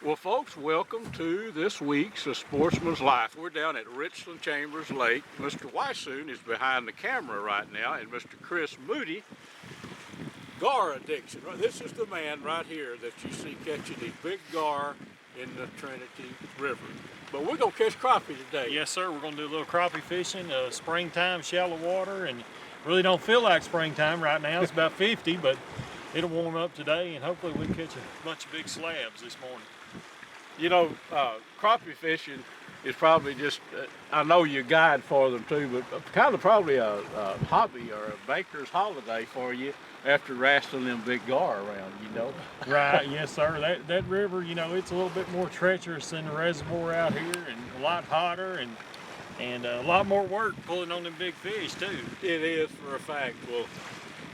Well, folks, welcome to this week's Sportsman's Life. We're down at Richland Chambers Lake. Mr. Wysoon is behind the camera right now, and Mr. Chris Moody, gar addiction. This is the man right here that you see catching these big gar in the Trinity River. But we're going to catch crappie today. Yes, sir. We're going to do a little crappie fishing, springtime, shallow water, and really don't feel like springtime right now. It's about 50, but it'll warm up today, and hopefully we can catch a bunch of big slabs this morning. You know, crappie fishing is probably just, I know you guide for them too, but kind of probably a hobby or a baker's holiday for you after wrestling them big gar around, you know. Right, yes, sir. That river, you know, it's a little bit more treacherous than the reservoir out here, and a lot hotter, and a lot more work pulling on them big fish too. It is, for a fact. Well,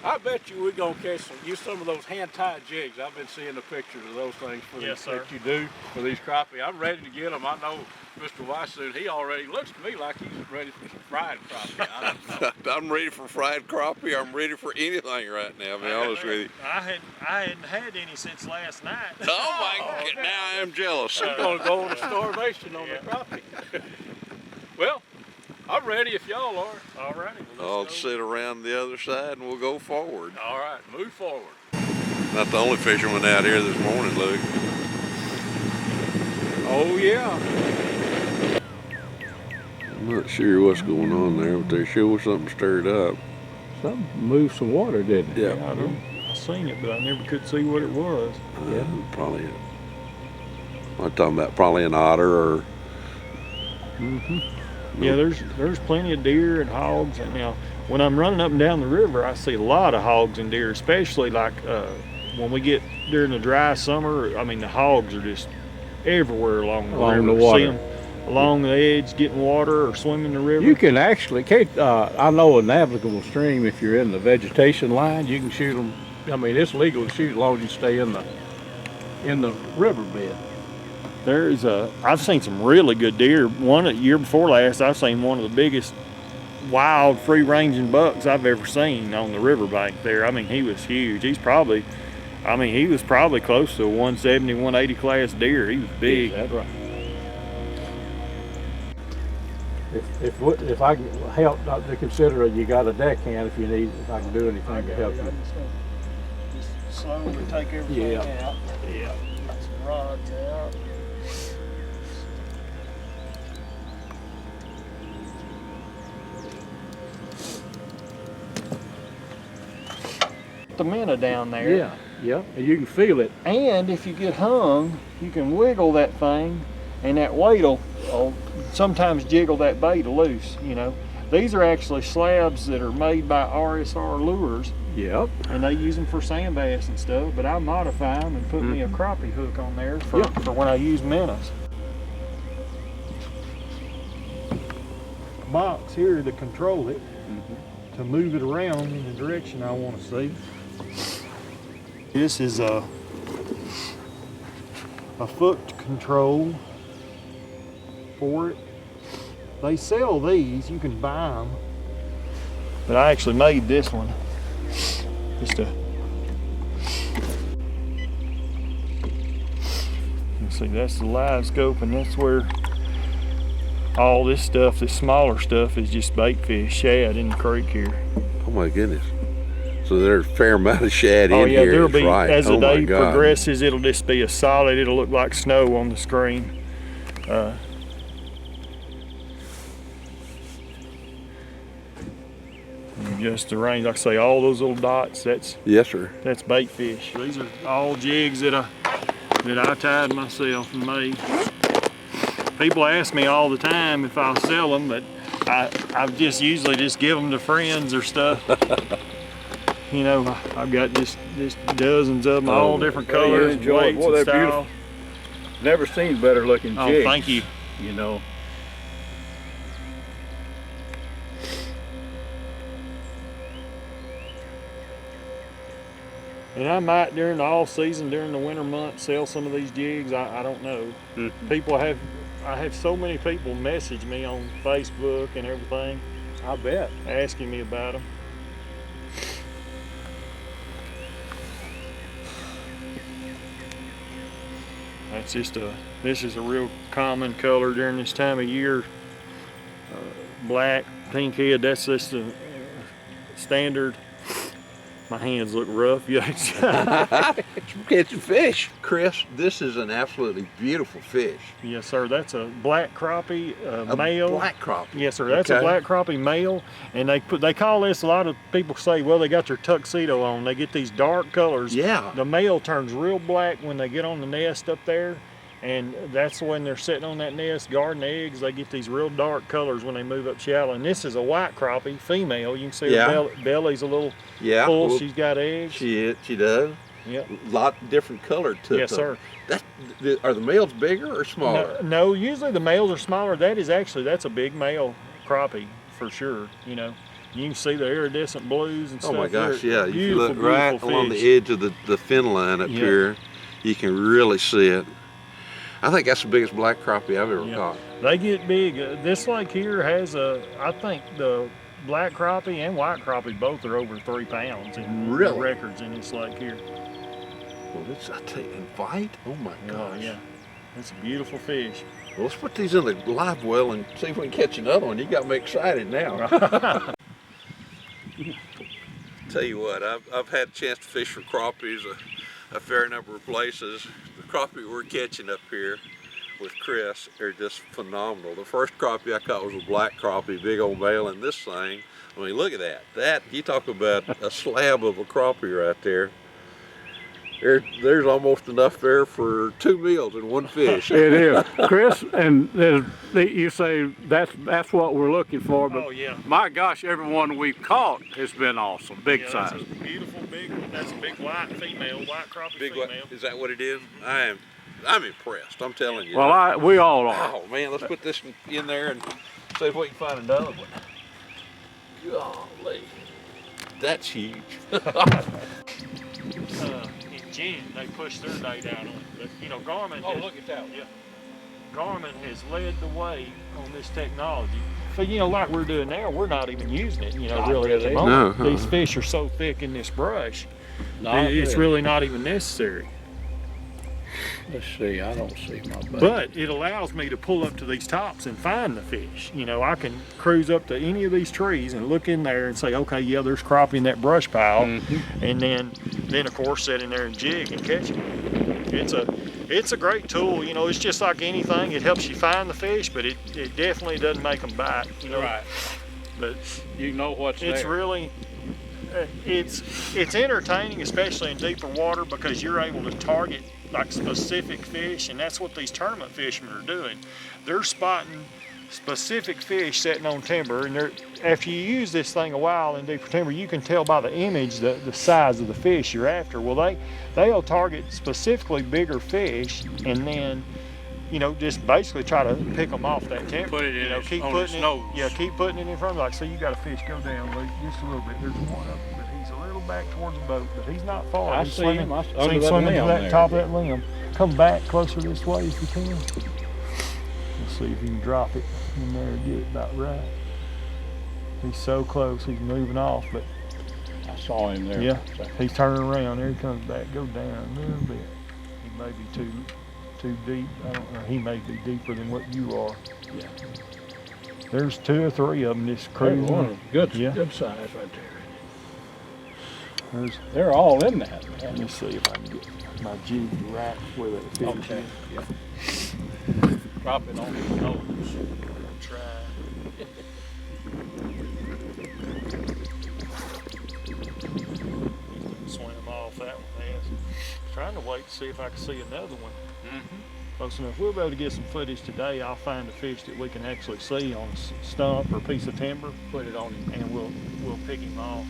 I bet you we're gonna catch some of those hand-tied jigs. I've been seeing the pictures of those things that you do for these crappie. I'm ready to get them. I know Mr. Wysoon, he already looks to me like he's ready for some fried crappie. I don't know. I'm ready for fried crappie. I'm ready for anything right now, to be honest with you. I hadn't had any since last night. Oh my God, now I am jealous. I'm gonna go on a starvation on the crappie. Well, I'm ready if y'all are. All righty. I'll sit around the other side and we'll go forward. All right, move forward. Not the only fisherman out here this morning, Luke. Oh yeah. I'm not sure what's going on there, but there sure was something stirred up. Something moved some water, didn't it? Yeah. I seen it, but I never could see what it was. Yeah, probably. I'm talking about probably an otter or. Yeah, there's plenty of deer and hogs. And now, when I'm running up and down the river, I see a lot of hogs and deer, especially like when we get during the dry summer. I mean, the hogs are just everywhere along the river. The water. See them along the edge getting water or swimming the river. You can actually, I know a navigable stream, if you're in the vegetation line, you can shoot them. I mean, it's legal to shoot as long as you stay in the riverbed. I've seen some really good deer. One year before last, I've seen one of the biggest wild free-ranging bucks I've ever seen on the riverbank there. I mean, he was huge. He was probably close to a 170, 180 class deer. He was big. That's right. If I can help, not to consider you got a deckhand if you need, if I can do anything to help you. Just slowly take everything out. Yeah. Get some rods out. The minnow down there. Yeah, and you can feel it. And if you get hung, you can wiggle that thing, and that weight will sometimes jiggle that bait loose, you know. These are actually slabs that are made by RSR Lures. Yep. And they use them for sand bass and stuff, but I modify them and put me a crappie hook on there for when I use minnows. Box here to control it, to move it around in the direction I want to see. This is a foot control for it. They sell these, you can buy them, but I actually made this one. You see, that's the live scope, and that's where all this stuff, this smaller stuff, is just bait fish, shad in the creek here. Oh my goodness. So there's a fair amount of shad in here. There'll be, right. as the day progresses, it'll just be a solid, it'll look like snow on the screen. just the range. Like I say, all those little dots, that's Yes, sir. bait fish. These are all jigs that I tied myself and made. People ask me all the time if I'll sell them, but I just usually just give them to friends or stuff. You know, I've got just dozens of them, all different colors, enjoy it. weights, Boy, and they're style. beautiful. Never seen better looking Oh, jigs. thank you. You know. And I might during the all season, during the winter months, sell some of these jigs. I don't know. Mhm. I have so many people message me on Facebook and everything, I bet. asking me about them. That's just this is a real common color during this time of year. Black, pink head, that's just a standard. My hands look rough, yikes. From catching fish. Chris, this is an absolutely beautiful fish. Yes, sir, that's a black crappie A male. black crappie. Yes, sir, that's a Okay. black crappie male. And they call this, a lot of people say, well, they got their tuxedo on. They get these dark colors. Yeah. The male turns real black when they get on the nest up there. And that's when they're sitting on that nest guarding eggs. They get these real dark colors when they move up shallow. And this is a white crappie, female. You can see her belly's a little Yeah. full. Well, She's got eggs. she does. Yep. A lot different color to Yes, them. sir. Are the males bigger or smaller? No, usually the males are smaller. That's a big male crappie for sure. You know, you can see the iridescent blues and Oh stuff. my gosh, They're yeah. If you beautiful, look right beautiful along fish. the edge of the fin line up Yeah. here, you can really see it. I think that's the biggest black crappie I've ever Yeah. caught. They get big. This lake here has I think the black crappie and white crappie both are over 3 pounds in Really? records in this lake here. Well, I tell you, and white? Oh my Oh gosh. yeah, it's a beautiful fish. Well, let's put these in the live well and see if we can catch another one. You got me excited now. Tell you what, I've had a chance to fish for crappies a fair number of places. The crappie we're catching up here with Chris are just phenomenal. The first crappie I caught was a black crappie, big old male, and this thing, I mean, look at that. You talk about a slab of a crappie right there. There's almost enough there for 2 meals in one fish. It is, Chris, and you say that's what we're looking for, but Oh yeah. my gosh, everyone we've caught has been awesome, big Yeah, size. that's a beautiful big. That's a big white female, white crappie Big female. what? Is that what it is? I'm impressed. I'm telling you. Well, we all are. Oh man, let's put this in there and see if we can find another one. Golly, that's huge. In June, they pushed their date out on it. But, you know, Garmin at that. Yeah. Garmin has led the way on this technology. So, you know, like we're doing now, we're not even using it, you know, Not really at the really. moment. No. These fish are so thick in this brush, Not it's really not even necessary. Let's see, I don't see my bait. But it allows me to pull up to these tops and find the fish. You know, I can cruise up to any of these trees and look in there and say, okay, yeah, there's crappie in that brush pile. And then of course sit in there and jig and catch it. It's a great tool. You know, it's just like anything. It helps you find the fish, but it definitely doesn't make them bite. You know, Right. But You know what's it's there. really it's entertaining, especially in deeper water, because you're able to target like specific fish, and that's what these tournament fishermen are doing. They're spotting specific fish sitting on timber, and after you use this thing a while in deeper timber, you can tell by the image the size of the fish you're after. Well, they'll target specifically bigger fish, and then, you know, just basically try to pick them off that timber. Put it in you know, its- keep on putting its it, nose. yeah, keep putting it in front of you. Like, so you got a fish, go down, Luke, just a little bit. There's one of them, but he's a little back towards the boat, but he's not far. I He's see swimming, him. I see under him that swimming to limb that there. top of that limb. Come back closer this way if you can. Let's see if you can drop it in there and get it about right. He's so close, he's moving off, but I saw him there. yeah, he's turning around. There he comes back. Go down a little bit. He may be too deep. I don't know. He may be deeper than what you are. Yeah. There's 2 or 3 of them just cruising. Good, Yeah. good size right there. There's, They're all in that, let man. me see if I can get my jig right where that fish Okay. is. Drop it on his nose. Try. trying to wait to see if I can see another one. Mm-hmm. Close enough. We'll be able to get some footage today. I'll find a fish that we can actually see on a stump or a piece of timber. Put it on him. And we'll pick him off.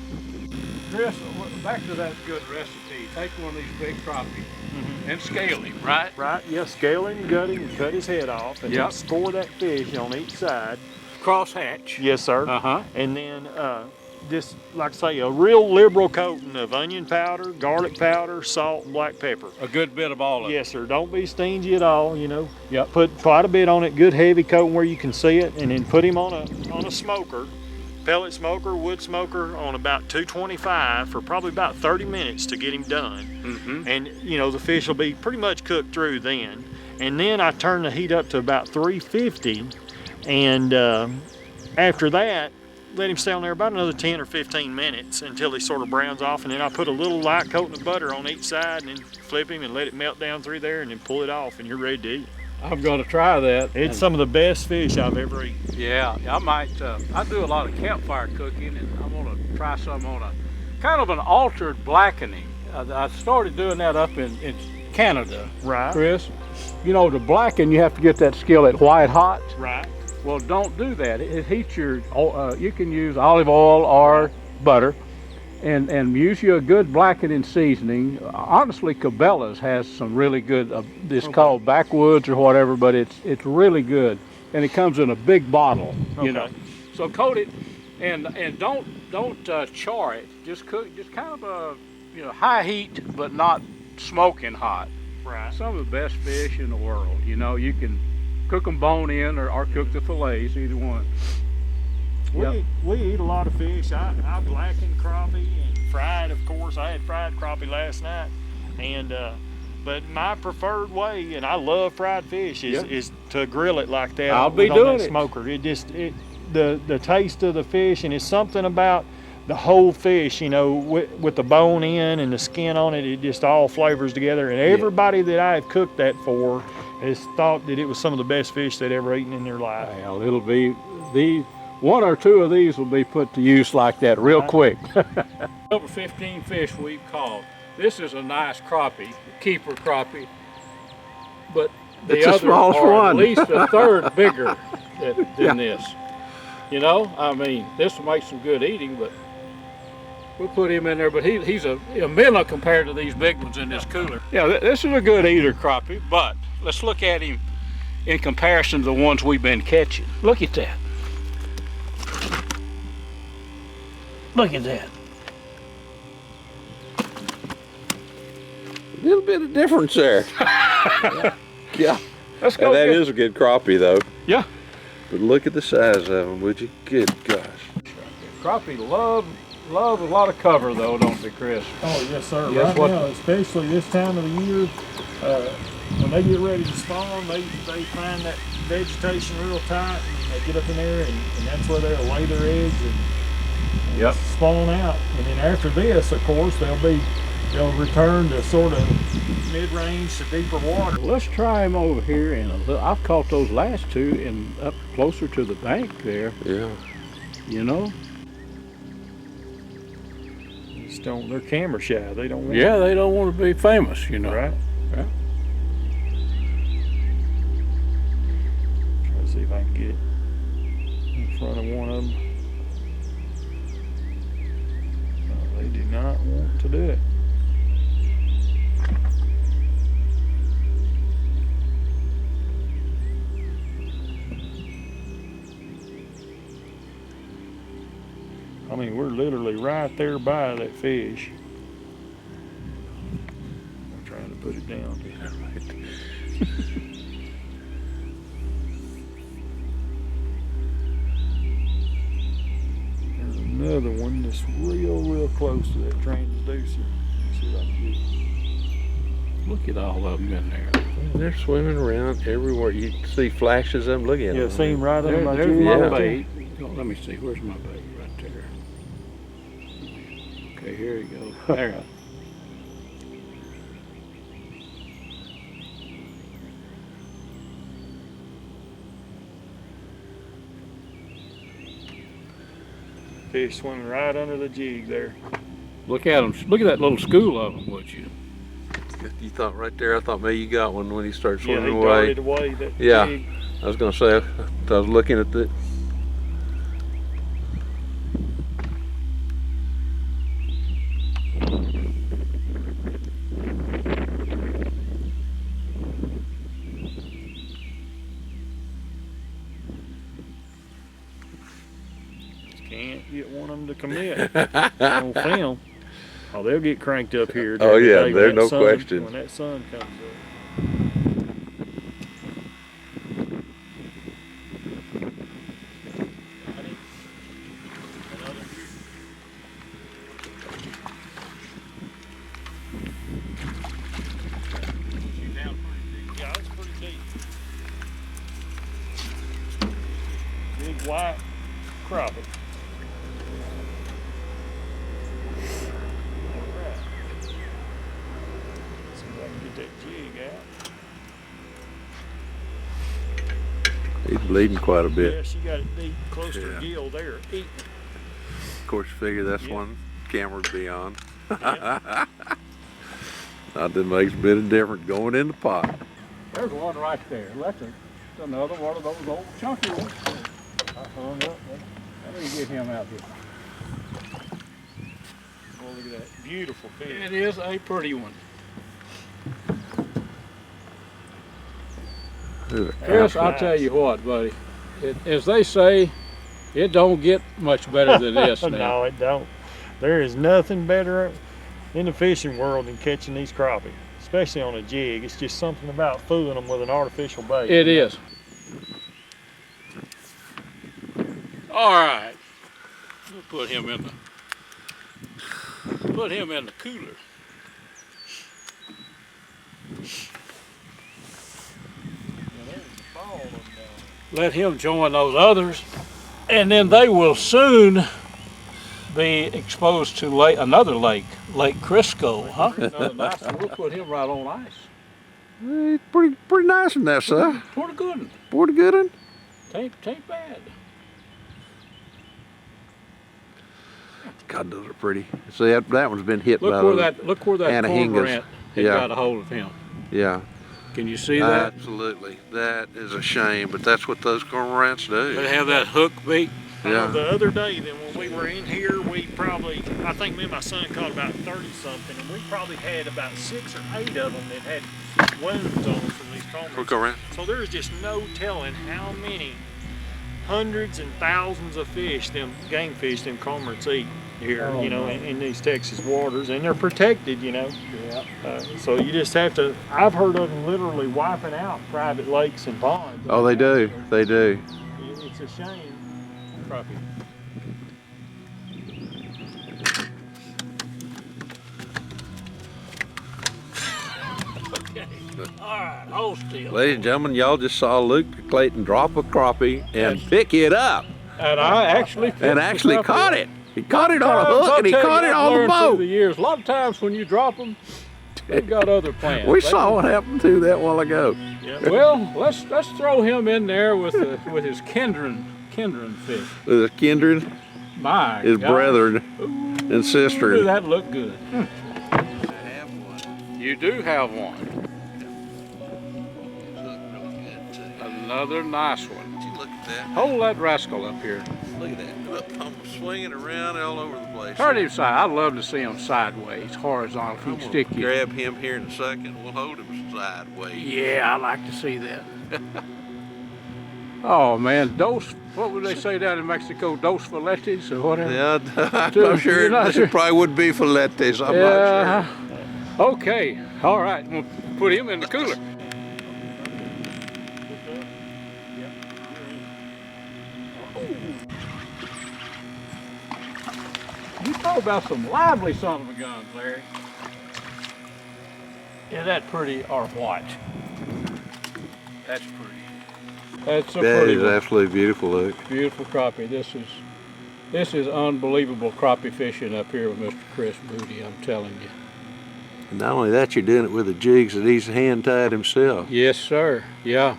Chris, back to that good recipe. Take one of these big crappie and scale him, right? Right, yeah, scale him, gut him, and cut his head off, and then Yep. score that fish on each side. Cross hatch. Yes, sir. Uh-huh. And then just, like I say, a real liberal coating of onion powder, garlic powder, salt, and black pepper. A good bit of all of it. Yes, sir. Don't be stingy at all, you know. Yep. Put quite a bit on it, good heavy coating where you can see it, and then put him on a smoker, pellet smoker, wood smoker, on about 225 for probably about 30 minutes to get him done. Mm-hmm. And you know, the fish will be pretty much cooked through then. And then I turn the heat up to about 350, and after that, let him stay on there about another 10 or 15 minutes until he sort of browns off, and then I put a little light coating of butter on each side, and then flip him and let it melt down through there, and then pull it off, and you're ready to eat. I'm going to try that. It's some of the best fish I've ever eaten. Yeah, I might. I do a lot of campfire cooking, and I want to try some on a kind of an altered blackening. I started doing that up in Canada, Right. Chris. You know, to blacken, you have to get that skillet white hot. Right. Well, don't do that. It heats your. You can use olive oil or butter, and use you a good blackening seasoning. Honestly, Cabela's has some really good. It's called Backwoods or whatever, but it's really good, and it comes in a big bottle. You know, so coat it, and don't char it. Just cook, just kind of a high heat, but not smoking hot. Right. Some of the best fish in the world. You know, you can cook them bone in or cook the fillets, either one. We eat a lot of fish. I blacken crappie and fried, of course. I had fried crappie last night, and but my preferred way, and I love fried fish, is to grill it like that. I'll be on doing that it. Smoker. The taste of the fish, and it's something about the whole fish, you know, with the bone in and the skin on it. It just all flavors together, and everybody that I've cooked that for has thought that it was some of the best fish they'd ever eaten in their life. Well, it'll be these. One or two of these will be put to use like that real quick. Over 15 fish we've caught. This is a nice crappie, keeper crappie, but the It's the others smallest are one. at least a third bigger than this. You know, I mean, this will make some good eating, but we'll put him in there. But he's a minnow compared to these big ones in this cooler. Yeah, this is a good eater crappie, but let's look at him in comparison to the ones we've been catching. Look at that. Look at that. A little bit of difference there. Yeah. Let's go. That is a good crappie though. Yeah. But look at the size of them, would you? Good gosh. Crappie love a lot of cover though, don't they, Chris? Oh yes, sir. Yes, Right now, especially this time of the year, when they get ready to spawn, they find that vegetation real tight, and they get up in there, and that's where they'll lay their eggs and spawn out. And then after this, of course, they'll return to sort of mid-range to deeper water. Let's try him over here, and I've caught those last two and up closer to the bank there. Yeah. You know. Just don't. They're camera shy. They don't want. Yeah, they don't want to be famous, you know. Right. Yeah. Try to see if I can get in front of one of them. No, they do not want to do it. I mean, we're literally right there by that fish. I'm trying to put it down. There's another one that's real close to that transducer. Let's see if I can get it. Look at all of them in there. They're swimming around everywhere. You see flashes of them. Look at them. Yeah, see him right under my There's chin my right bait. Let me see. Where's my bait? Right there. Okay, here you go. There. Fish swimming right under the jig there. Look at them. Look at that little school of them, would you? You thought right there, I thought maybe you got one when he started Yeah, swimming he away. darted away. That Yeah. jig. I was gonna say, I was looking at the. Just can't get one of them to commit on film. Oh, they'll get cranked up here. Oh, during the yeah, day when there's that no sun- question. When that sun comes up. Yeah, it's pretty deep. Big white crappie. Alright. See if I can get that jig out. He's bleeding quite a Yeah, bit. she got it deep, close to her Yeah. gill there. Eat. Of course, you figure that's Yeah. one camera would be on. Yeah. Not that makes a bit of difference going in the pot. There's one right there. That's another one of those old chunky ones. I hung up. Let me get him out here. Oh, look at that. Beautiful fish. It is a pretty one. Chris, I'll tell you what, buddy. As they say, it don't get much better than this now. No, it don't. There is nothing better in the fishing world than catching these crappie, especially on a jig. It's just something about fooling them with an artificial bait. It is. All right. We'll put him in the cooler. Let him join those others, and then they will soon be exposed to another lake, Lake Crisco, huh? Another nice one. We'll put him right on ice. It's pretty nice in there, sir. Pretty good one. Pretty good one. Tain't bad. God, those are pretty. See, that one's been hit by Look where that Anahingas. cormorant had Yeah. got a hold of him. Yeah, Can you see that? absolutely. That is a shame, but that's what those cormorants do. They have that hook beak. Yeah. The other day, then when we were in here, I think me and my son caught about 30 something, and we probably had about 6 or 8 of them that had wounds on them from these cormorants. Cormorant. So there's just no telling how many hundreds and thousands of fish, them game fish, them cormorants eat here, Oh, in these Texas waters, and they're protected, Yeah. So you just have to. I've heard of them literally wiping out private lakes and ponds. Oh, they do. They do. It's a shame. Crappie. Okay. All right. Hold still. Ladies and gentlemen, y'all just saw Luke Clayton drop a crappie and pick it up, And I actually caught it. He caught it on a hook and he caught it on the Through boat. the years, a lot of times when you drop them, they've got other plans. We saw what happened to that while ago. Yeah. Well, let's throw him in there with his kindred fish. With his kindred, My his God. brethren and Ooh, sisters. that look good. You do have one. Another nice one. Look at that. Hold that rascal up here. Look at that. I'm swinging around all over the place. Turn him side. I'd love to see him sideways, horizontal. If I'm you gonna stick you. grab him here in a second. We'll hold him sideways. Yeah, I like to see that. Oh man, what would they say down in Mexico? Dos filetes or whatever? Yeah, I'm Dude, not sure. you're not sure. It probably would be filetes. I'm not sure. Okay. All right. We'll put him in the cooler. You talk about some lively son of a guns, Larry. Is that pretty or what? That's pretty. That's a That pretty is one. absolutely beautiful, Luke. Beautiful crappie. This is unbelievable crappie fishing up here with Mr. Chris Moody, I'm telling you. And not only that, you're doing it with the jigs that he's hand-tied himself. Yes, sir. Yeah.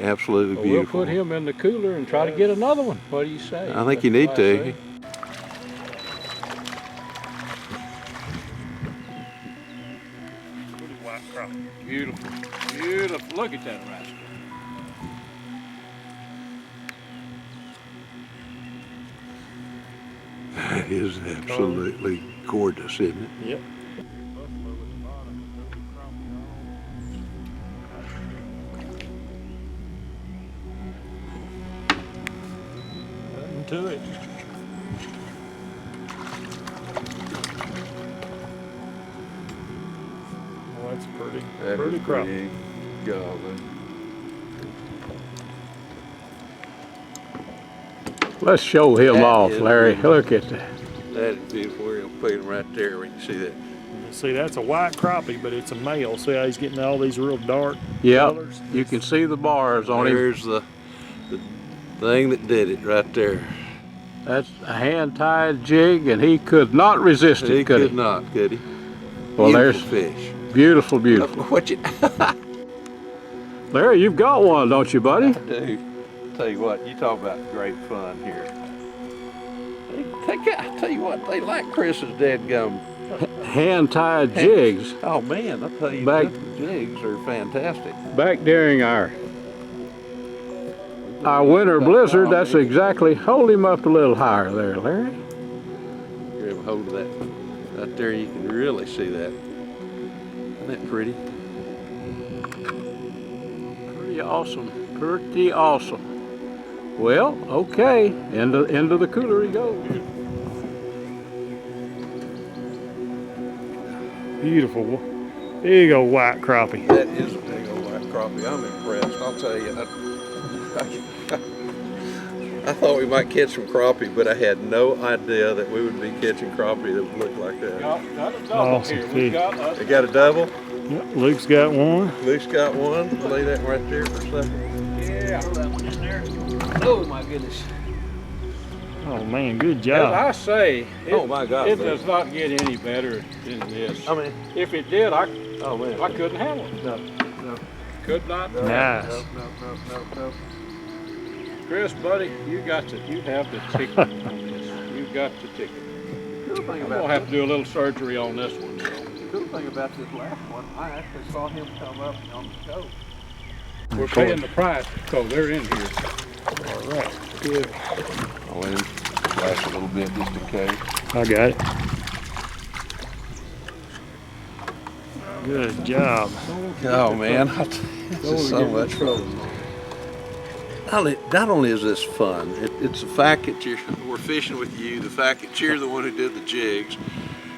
Absolutely Well, beautiful. we'll put him in the cooler and try to get another one. What do you say? I think you That's need what I to. say. white crappie. Beautiful, beautiful. Look at that rascal. That is absolutely gorgeous, isn't it? Yep. Nothing to it. Well, that's pretty crappie. Golly. Let's show him That off, is Larry. beautiful. Look at that. That is beautiful. We're gonna put him right there when you see that. See, that's a white crappie, but it's a male. See how he's getting all these real dark Yep, colors? you can see the bars on him. There's the thing that did it right there. That's a hand-tied jig, and he could not resist it, He could could he? not, could he? Well, Beautiful there's fish. beautiful, beautiful. What you? Larry, you've got one, don't you, buddy? I do. Tell you what, you talk about great fun here. I tell you what, they like Chris's dadgum. Hand-tied jigs. Oh man, I tell you, Back- the jigs are fantastic. Back during our winter blizzard, that's exactly. Hold him up a little higher there, Larry. Grab a hold of that. Right there, you can really see that. Isn't that pretty? Pretty awesome. Pretty awesome. Well, okay. Into the cooler he goes. Beautiful. Big old white crappie. That is a big old white crappie. I'm impressed. I'll tell you. I thought we might catch some crappie, but I had no idea that we would be catching crappie that would look like that. Got a double Awesome here. fish. We got They got a double. Yep, Luke's got one. Luke's got one. Lay that right there for a second. yeah. Oh my goodness. Oh man, good As job. I say, Oh my God. it does not get any better than this. I mean, If it did, I oh man. couldn't handle it. No. Could not. Nice. No. Chris, buddy, you have the ticket on this. You've got the ticket. The cool thing I'm gonna have to do a little surgery on this one. So. The cool thing about this last one, I actually saw him come up on the coast. We're paying the price, so they're in here. All right, good. I'll let him flash a little bit just in case. I got it. Good job. Oh man, this is so much fun. Not only is this fun, it's the fact that we're fishing with you, the fact that you're the one who did the jigs,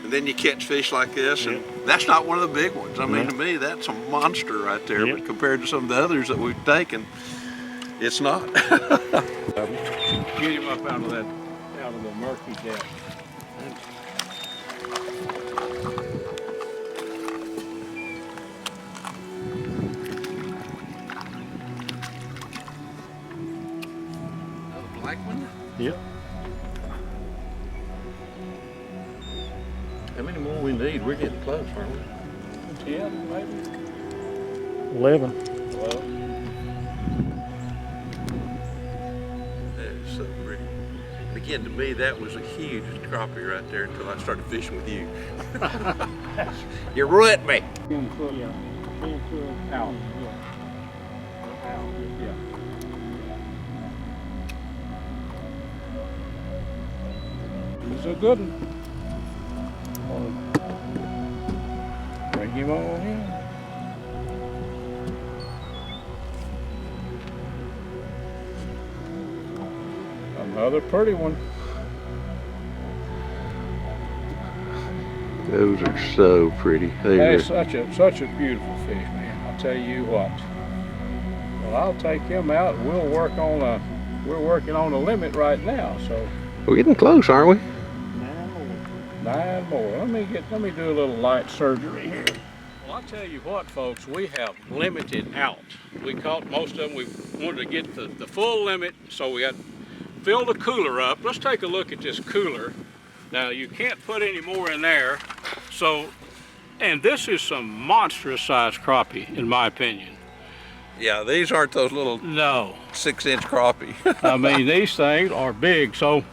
and then you catch fish like this, and that's not one of the big ones. I mean, to me, that's a monster right there, but compared to some of the others that we've taken, it's not. Get him up out of the murky depth. Black one? Yep. How many more we need? We're getting close, aren't we? 10, maybe? 11. Well, That is so pretty. And again, to me, that was a huge crappie right there until I started fishing with you. You ruined me. 10 foot, yeah. 10 foot out. Out, yeah. He's a good one. Bring him on in. Another pretty one. Those are so pretty. That's such a beautiful fish, man. I'll tell you what. Well, I'll take him out. We're working on a limit right now, so We're getting close, aren't we? 9 more. Let me do a little light surgery here. Well, I'll tell you what, folks, we have limited out. We caught most of them. We wanted to get the full limit, so we got filled the cooler up. Let's take a look at this cooler. Now, you can't put any more in there. So, and this is some monstrous size crappie, in my opinion. Yeah, these aren't those little No. 6-inch crappie. I mean, these things are big. So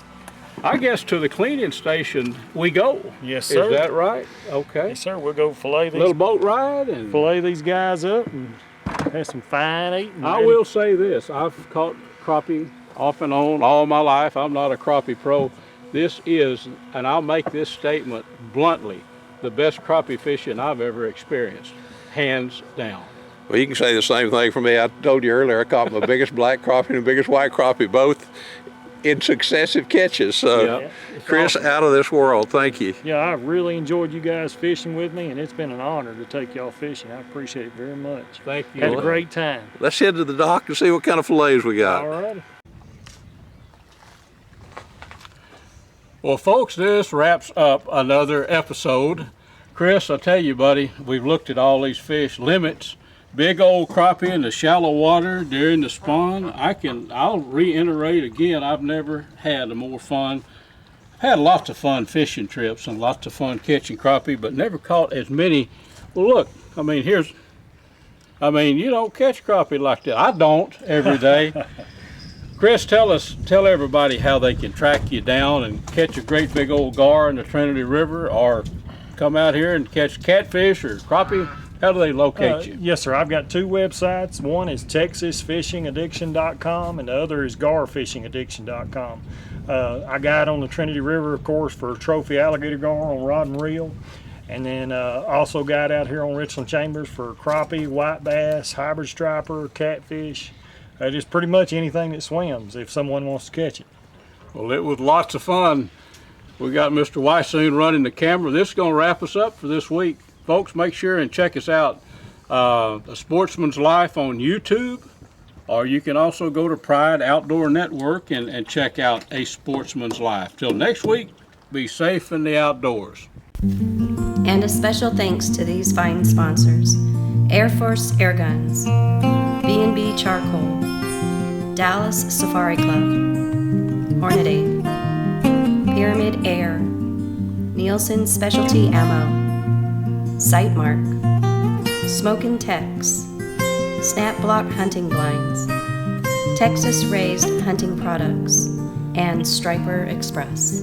I guess to the cleaning station we go. Yes, sir. Is that right? Okay. Yes, sir. We'll go fillet Little these, boat ride and these guys up and have some fine eating. I will say this, I've caught crappie off and on all my life. I'm not a crappie pro. This is, and I'll make this statement bluntly, the best crappie fishing I've ever experienced, hands down. Well, you can say the same thing for me. I told you earlier I caught my biggest black crappie and the biggest white crappie, both in successive catches. So, Yeah. Chris, out of this world, thank you. Yeah, I really enjoyed you guys fishing with me, and it's been an honor to take y'all fishing. I appreciate it very much. Thank you. Had a great time. Let's head to the dock and see what kind of fillets we got. All right. Well, folks, this wraps up another episode. Chris, I tell you, buddy, we've looked at all these fish limits. Big old crappie in the shallow water during the spawn. I'll reiterate again, I've never had a more fun. I've had lots of fun fishing trips and lots of fun catching crappie, but never caught as many. Well, look, I mean, you don't catch crappie like that. I don't every day. Chris, tell everybody how they can track you down and catch a great big old gar in the Trinity River, or come out here and catch catfish or crappie. How do they locate you? Yes, sir. I've got two websites. One is texasfishingaddiction.com and the other is garfishingaddiction.com. I got on the Trinity River, of course, for trophy alligator gar on rod and reel. And then also got out here on Richland Chambers for crappie, white bass, hybrid striper, catfish. Just pretty much anything that swims if someone wants to catch it. Well, it was lots of fun. We got Mr. Wysoon running the camera. This is going to wrap us up for this week. Folks, make sure and check us out, A Sportsman's Life on YouTube, or you can also go to Pride Outdoor Network and check out A Sportsman's Life. Till next week, be safe in the outdoors. And a special thanks to these fine sponsors: Air Force Air Guns, B&B Charcoal, Dallas Safari Club, Hornady, Pyramid Air, Nielsen Specialty Ammo, Sightmark, Smokin' Tex, Snap Block Hunting Blinds, Texas Raised Hunting Products, and Striper Express.